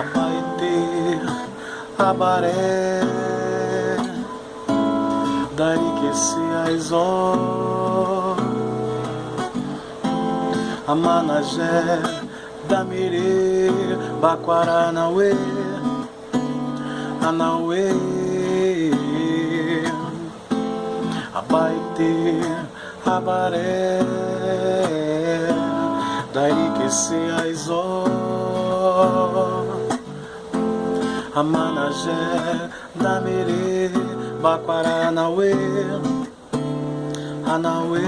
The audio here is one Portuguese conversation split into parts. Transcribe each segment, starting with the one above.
Abaetê, Abaré, Dariquece, Aizó, Amanagé, Damirê, Baquaranauê, Anauê, Abaetê, Abaré, Dariquece, Aizó, Amanagé, Damirê, Baquaranauê, Anauê.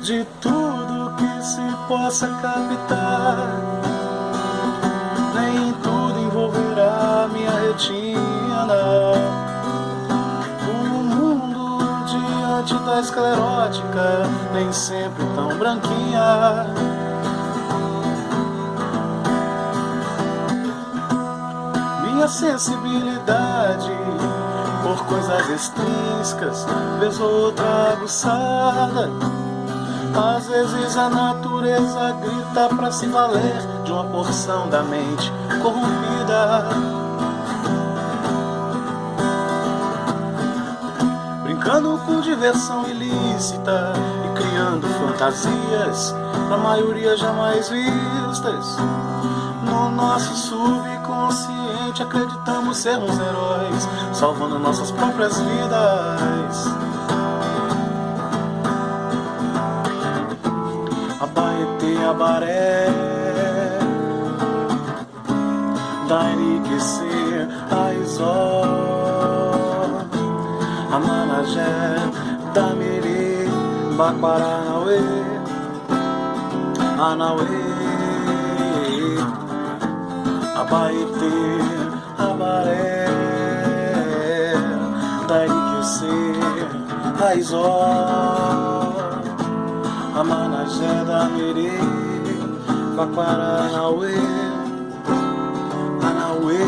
De tudo que se possa captar, nem tudo envolverá minha retina. O mundo diante da esclerótica, nem sempre tão branquinha. Minha sensibilidade por coisas extrínsecas, vez ou outra aguçada. Às vezes a natureza grita pra se valer de uma porção da mente corrompida. Brincando com diversão ilícita e criando fantasias, pra maioria jamais vistas. No nosso subconsciente acreditamos sermos heróis, salvando nossas próprias vidas. Abaetê, Abaré, Dariquece, Aizó, Amanagé, Damirê, Baquaranauê, Anauê. Abaetê, Abaré, Dariquece, Aizó, Amanagé, Damirê, Baquaranauê, Anauê.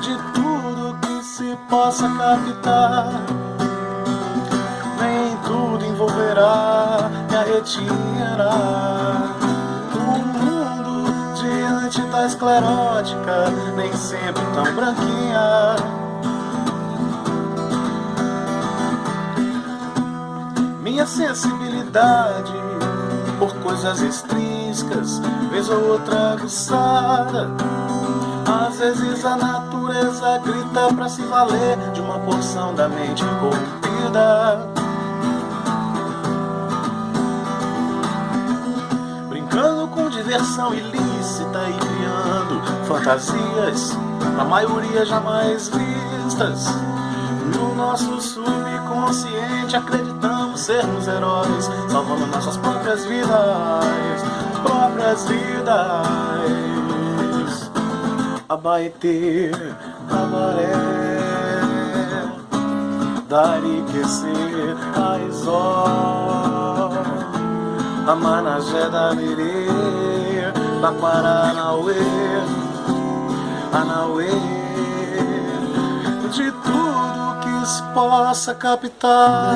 De tudo que se possa captar, nem tudo envolverá minha retina. Diante da esclerótica, nem sempre tão branquinha. Minha sensibilidade por coisas extrínsecas, vez ou outra aguçada. Às vezes a natureza grita pra se valer de uma porção da mente corrompida. Brincando com diversão ilícita e criando fantasias, a maioria jamais vistas. No nosso subconsciente acreditamos sermos heróis, salvando nossas próprias vidas, próprias vidas. Abaetê, Abaré, Dariquece, Aizó, Amanagé, Damirê, Baquaranauê, Anauê. De tudo que se possa captar,